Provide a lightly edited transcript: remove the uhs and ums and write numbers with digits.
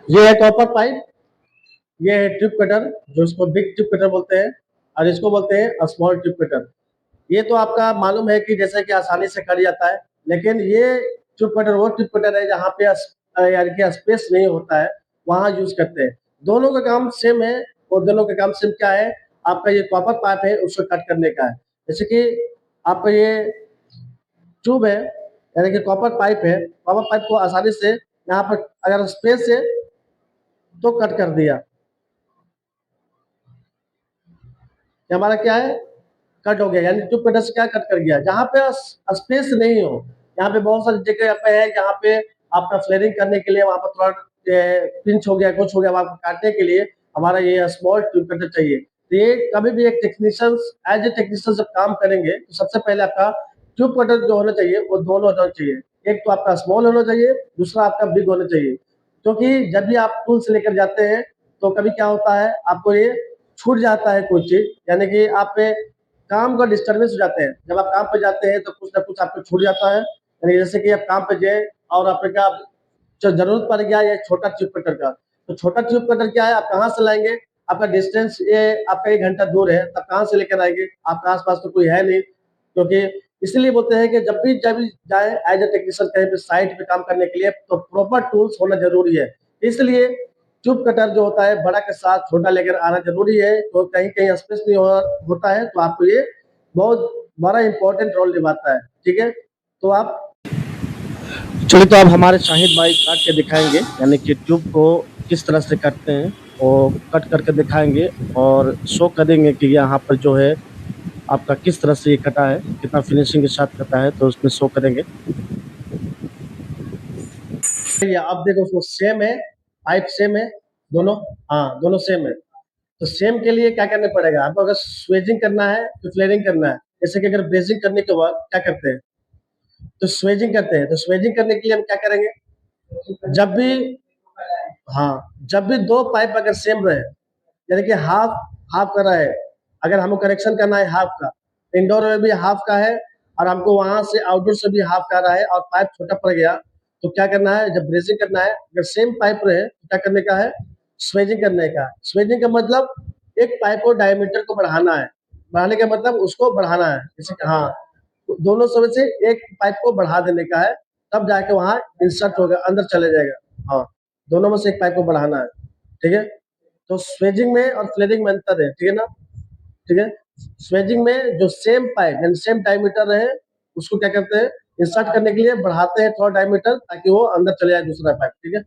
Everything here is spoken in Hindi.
ये है कॉपर पाइप, ये है ट्यूब कटर, जो इसको बिग ट्यूब कटर बोलते हैं, और इसको बोलते हैं स्मॉल ट्यूब कटर। ये तो आपका मालूम है कि जैसे कि आसानी से कट जाता है, लेकिन ये ट्यूब कटर वो ट्यूब कटर है जहाँ पे यानी कि स्पेस नहीं होता है, वहाँ यूज करते हैं। दोनों का काम सेम है, और दोनों का काम सेम क्या है, आपका ये कॉपर पाइप है उसको कट करने का है। जैसे कि आपका ये ट्यूब है, यानी कि कॉपर पाइप है, कॉपर पाइप को आसानी से यहाँ पर अगर स्पेस है तो कट कर दिया, ये हमारा क्या है, कट हो गया, यानी ट्यूब कटर से क्या कट कर गया। जहाँ पे स्पेस नहीं हो, यहाँ पे बहुत सारी जगह पे है जहाँ पे आपका फ्लेयरिंग करने के लिए वहाँ पर थोड़ा पिंच हो गया, कुछ हो गया, वहाँ को काटने के लिए हमारा ये स्मॉल ट्यूब कटर चाहिए। तो ये कभी भी एक टेक्नीशियन, एज ए टेक्नीशियन जब काम करेंगे तो सबसे पहले आपका ट्यूब कटर जो होना चाहिए वो दोनों होना चाहिए। एक तो आपका स्मॉल होना चाहिए, दूसरा आपका बिग होना चाहिए। क्योंकि जब भी आप टूल्स लेकर जाते हैं तो कभी क्या होता है, आपको ये छूट जाता है कोई चीज, यानी कि आप पे काम का डिस्टर्बेंस हो जाते हैं। जब आप काम पे जाते हैं तो कुछ ना कुछ आपको छूट जाता है, यानी जैसे कि आप काम पे गए और आपने क्या जरूरत पड़ गया ये छोटा ट्यूब कटर का, तो छोटा ट्यूब कटर क्या है, आप कहाँ से लाएंगे, आपका डिस्टेंस ये आपका 1 घंटा दूर है, तब कहाँ से लेकर आएंगे, आपके आसपास तो कोई है नहीं। क्योंकि इसलिए बोलते हैं कि जब भी जाए एज ए टेक्नीशियन कहीं पे साइट पे काम करने के लिए तो प्रॉपर टूल्स होना जरूरी है। इसलिए ट्यूब कटर जो होता है बड़ा के साथ छोटा लेकर आना जरूरी है, तो कहीं कहीं स्पेस नहीं होता है तो आपको ये बहुत बड़ा इंपॉर्टेंट रोल निभाता है। ठीक है, तो आप चलिए, तो अब हमारे शाहिद भाई काट के दिखाएंगे, यानी कि ट्यूब को किस तरह से काटते हैं, और कट करके दिखाएंगे और शो करेंगे कि यहाँ पर जो है आपका किस तरह से ये कटा है, कितना फिनिशिंग के साथ कटा है, तो उसमें शो करेंगे। ये आप देखो उसको सेम है, पाइप सेम है दोनों, हाँ दोनों सेम है। तो सेम के लिए क्या करना पड़ेगा आपको, अगर स्वेजिंग करना है तो फ्लेयरिंग करना है। जैसे कि अगर ब्रेजिंग करने के बाद क्या करते हैं, तो स्वेजिंग करते हैं, तो स्वेजिंग करने के लिए हम क्या करेंगे, जब भी, हाँ, जब भी दो पाइप अगर सेम रहे, यानी कि हाफ हाफ का रहे, अगर हमको करेक्शन करना है हाफ का, इंडोर में भी हाफ का है और हमको वहां से आउटडोर से भी हाफ का रहा है और पाइप छोटा पड़ गया, तो क्या करना है, जब ब्रेजिंग करना है अगर सेम पाइप रहे तो क्या करने का है, स्वेजिंग करने का। स्वेजिंग का मतलब एक पाइप को डायमीटर को बढ़ाना है, बढ़ाने का मतलब उसको बढ़ाना है, जैसे कि हाँ, दोनों समय से एक पाइप को बढ़ा देने का है, तब जाके वहां इंसर्ट होगा, अंदर चले जाएगा। हाँ, दोनों में से एक पाइप को बढ़ाना है। ठीक है, तो स्वेजिंग में और फ्लेयरिंग में अंतर है, ठीक है ना। ठीक है, स्वेजिंग में जो सेम पाइप यानी सेम डायमीटर रहे उसको क्या करते हैं, इंसर्ट करने के लिए बढ़ाते हैं थोड़ा डायमीटर, ताकि वो अंदर चले जाए दूसरा पाइप। ठीक है,